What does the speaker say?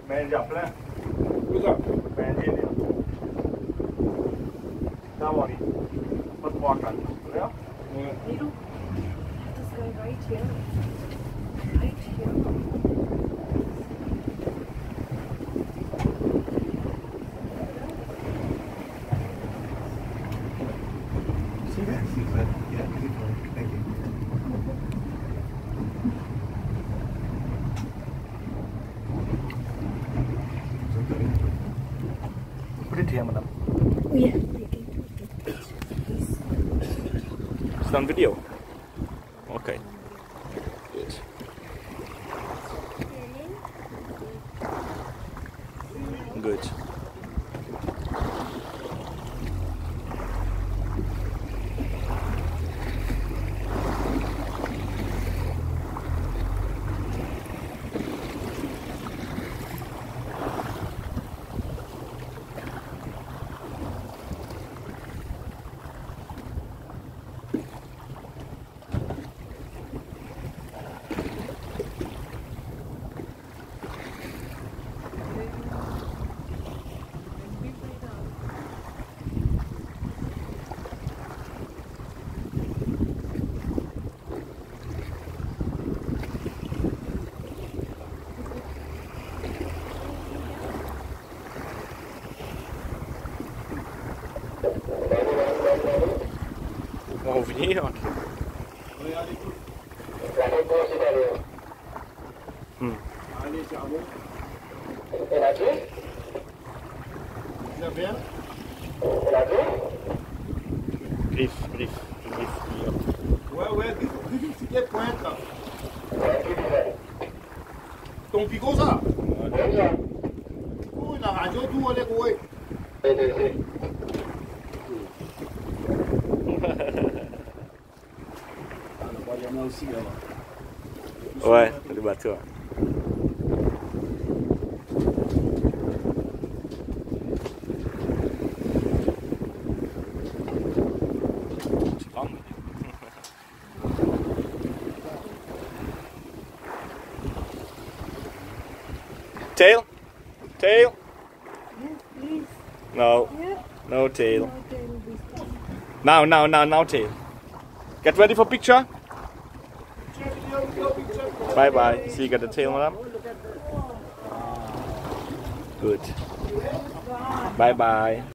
Mais il y a plein. Tout ça. Mais il y a des. D'abord, pas de bois calme. Là? You know, this guy right here. Right here. See that? Yeah, thank you. Put it here, madam. Yeah. It's on video. Okay. Good. Good. On va venir. Regardez tout. Allez, cerveau. Ça vient? Griffe. Ouais, griffe, c'est des pointes là. Ton pico ça? Oh, la radio, tout, on est coué. Il y en a aussi là-bas. Ouais, le bateau. Tail? Tail? Yes, please. No. Yeah. No tail. No tail this time. Now tail. Get ready for picture. Bye bye. See you got the tail, madam. Good. Bye bye.